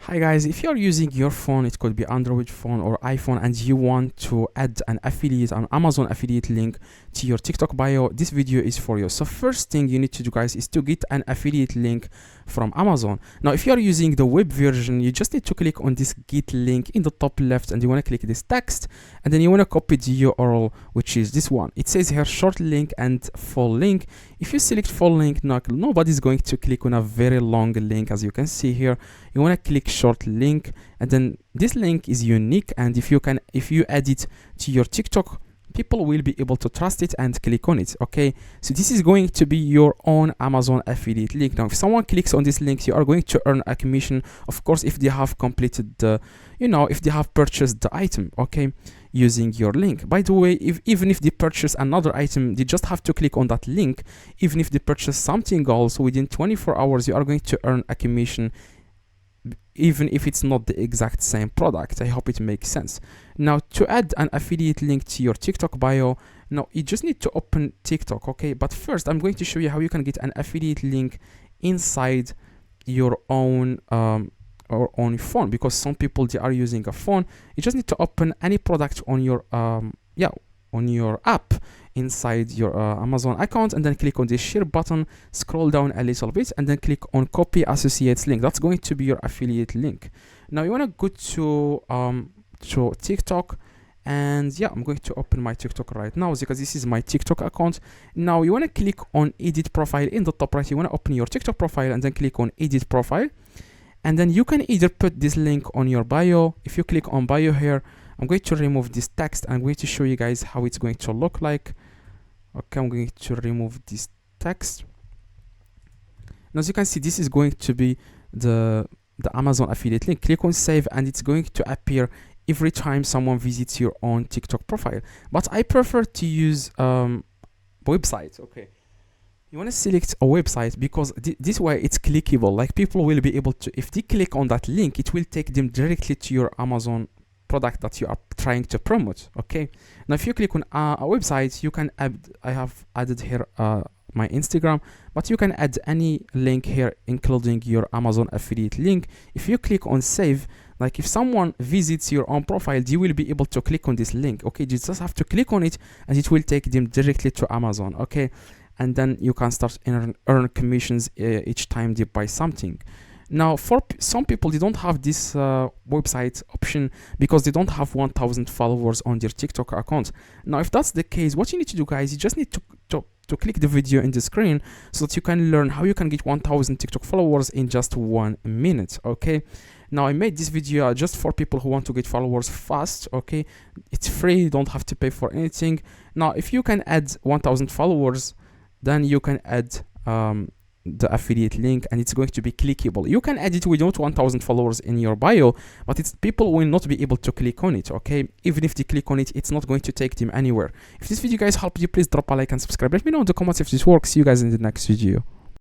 Hi guys, if you're using your phone, it could be Android phone or iPhone, and you want to add an Amazon affiliate link to your TikTok bio, this video is for you. So first thing you need to do, guys, is to get an affiliate link from Amazon. Now, if you're using the web version, you just need to click on this get link in the top left, and you want to click this text, and then you want to copy the URL, which is this one. It says here short link and full link. If you select full link, nobody's going to click on a very long link. As you can see here, you want to click short link, and then this link is unique, and if you add it to your TikTok, people will be able to trust it and click on it. Okay, so this is going to be your own Amazon affiliate link. Now if someone clicks on this link, you are going to earn a commission, of course, if they have completed the if they have purchased the item, okay, using your link. By the way, even if they purchase another item, they just have to click on that link. Even if they purchase something else within 24 hours, you are going to earn a commission, even if it's not the exact same product. I hope it makes sense. Now, to add an affiliate link to your TikTok bio, now you just need to open TikTok, okay? But first, I'm going to show you how you can get an affiliate link inside your own phone, because some people, they are using a phone. You just need to open any product on your on your app inside your Amazon account, and then click on the share button, scroll down a little bit, and then click on copy associates link. That's going to be your affiliate link. Now you want to go to TikTok, and I'm going to open my TikTok right now because this is my TikTok account. Now you want to click on edit profile in the top right. You want to open your TikTok profile and then click on edit profile, and then you can either put this link on your bio. If you click on bio here, I'm going to remove this text. I'm going to show you guys how it's going to look like. Okay, I'm going to remove this text. And as you can see, this is going to be the Amazon affiliate link. Click on save, and it's going to appear every time someone visits your own TikTok profile. But I prefer to use websites. Okay, you want to select a website because this way it's clickable. Like, people will be able to, if they click on that link, it will take them directly to your Amazon product that you are trying to promote. Okay, now if you click on a website, you can add, I have added here my Instagram, but you can add any link here, including your Amazon affiliate link. If you click on save, like if someone visits your own profile, they will be able to click on this link. Okay, you just have to click on it, and it will take them directly to Amazon. Okay, and then you can start earn commissions each time they buy something. Now, for some people, they don't have this website option because they don't have 1,000 followers on their TikTok account. Now, if that's the case, what you need to do, guys, you just need to click the video in the screen so that you can learn how you can get 1,000 TikTok followers in just 1 minute. Okay, now I made this video just for people who want to get followers fast. Okay, it's free, you don't have to pay for anything. Now, if you can add 1,000 followers, then you can add the affiliate link, and it's going to be clickable. You can add it without 1,000 followers in your bio, but people will not be able to click on it. Okay, even if they click on it, it's not going to take them anywhere. If this video, guys, helped you, please drop a like and subscribe. Let me know in the comments if this works. See you guys in the next video.